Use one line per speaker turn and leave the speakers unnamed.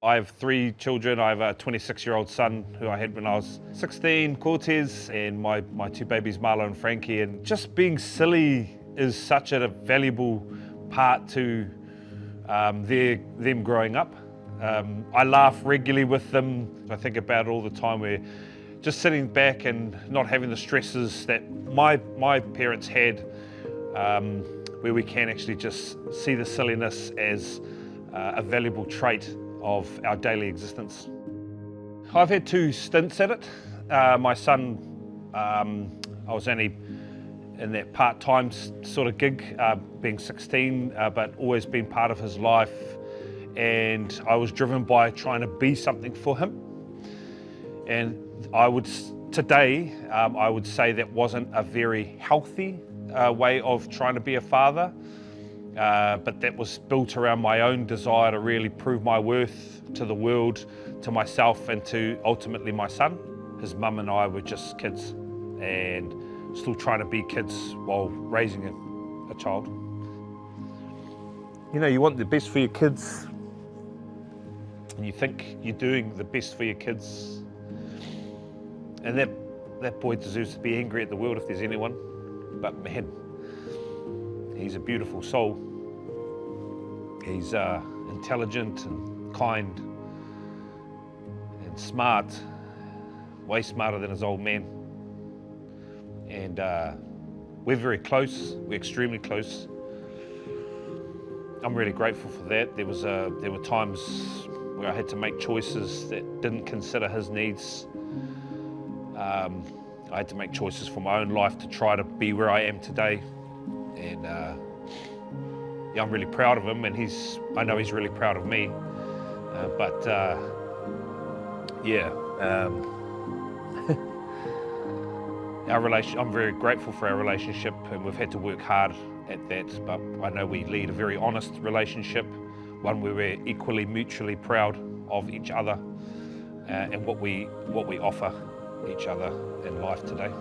I have 3 children. I have a 26-year-old son who I had when I was 16, Cortez, and my 2 babies, Marlo and Frankie. And just being silly is such a valuable part to them growing up. I laugh regularly with them. I think about it all the time. We're just sitting back and not having the stresses that my parents had, where we can actually just see the silliness as a valuable trait of our daily existence. I've had 2 stints at it. My son, I was only in that part-time sort of gig, being 16, but always been part of his life. And I was driven by trying to be something for him. And today, I would say that wasn't a very healthy way of trying to be a father. But that was built around my own desire to really prove my worth to the world, to myself, and to ultimately my son. His mum and I were just kids and still trying to be kids while raising a child. You know, you want the best for your kids, and you think you're doing the best for your kids, and that boy deserves to be angry at the world if there's anyone. But man, he's a beautiful soul. He's intelligent and kind and smart, way smarter than his old man. And we're very close, we're extremely close. I'm really grateful for that. There were times where I had to make choices that didn't consider his needs. I had to make choices for my own life to try to be where I am today. And yeah, I'm really proud of him, and I know he's really proud of me. I'm very grateful for our relationship, and we've had to work hard at that, but I know we lead a very honest relationship, one where we're equally mutually proud of each other and what we offer each other in life today.